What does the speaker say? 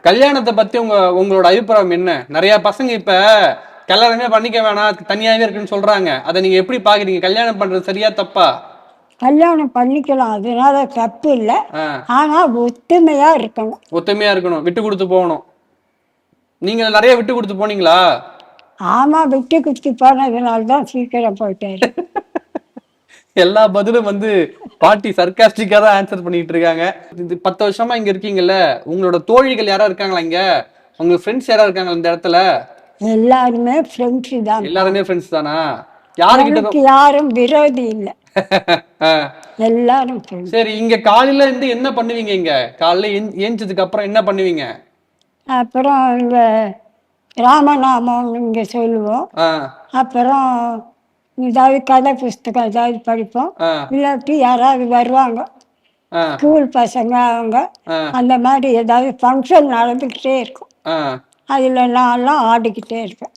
கல்யாணத்தை பத்தி உங்களோட அபிப்பிராயம் என்ன? நிறைய பசங்க இப்ப கல்யாணமே பண்ணிக்க வேணாம், தனியாவே இருக்குன்னு சொல்றாங்க. அதை நீங்க எப்படி பாக்குறீங்க? கல்யாணம் பண்றது சரியா தப்பா? கல்யாணம் பண்ணிக்கலாம், அதனால தப்பு இல்லை. ஆனா ஒத்துமையா இருக்கணும். ஒத்துமையா இருக்கணும், விட்டு கொடுத்து போகணும். நீங்க நிறைய விட்டு கொடுத்து போனீங்களா? ஆமா, விட்டு கொடுத்து போனதுனால்தான் சீக்கிரம் போயிட்டாரு. எல்லா பதிலும் பாட்டி சர்க்காஸ்டிக்கா தான் ஆன்சர் பண்ணிட்டு இருக்காங்க. இது 10 வருஷமா இங்க இருக்கீங்கல்ல, உங்களோட தோழிகள் யாரா இருக்காங்களா இங்க? உங்க ஃப்ரெண்ட்ஸ் யாரா இருக்காங்க இந்த இடத்துல? எல்லாருமே ஃப்ரெண்ட்ஸ் தான். எல்லாருமே ஃப்ரெண்ட்ஸ் தானா? யாருக்கிட்ட யாரும் விரோதி இல்லை, எல்லாரும் friends. சரி, இங்க காலையில இருந்து என்ன பண்ணுவீங்க? இங்க காலையில ஏஞ்சதுக்கு அப்புறம் என்ன பண்ணுவீங்க? அப்புறம் இங்க ராமநாமம் இங்க சொல்லுவோம். அப்புறம் ஏதாவது கதை புஸ்தகம் ஏதாவது படிப்போம். இல்லாட்டி யாராவது வருவாங்க, ஸ்கூல் பசங்க, அவங்க அந்த மாதிரி ஏதாவது ஃபங்க்ஷன் நடந்துக்கிட்டே இருக்கும். அதில் நான்லாம் ஆடிக்கிட்டே இருப்பேன்.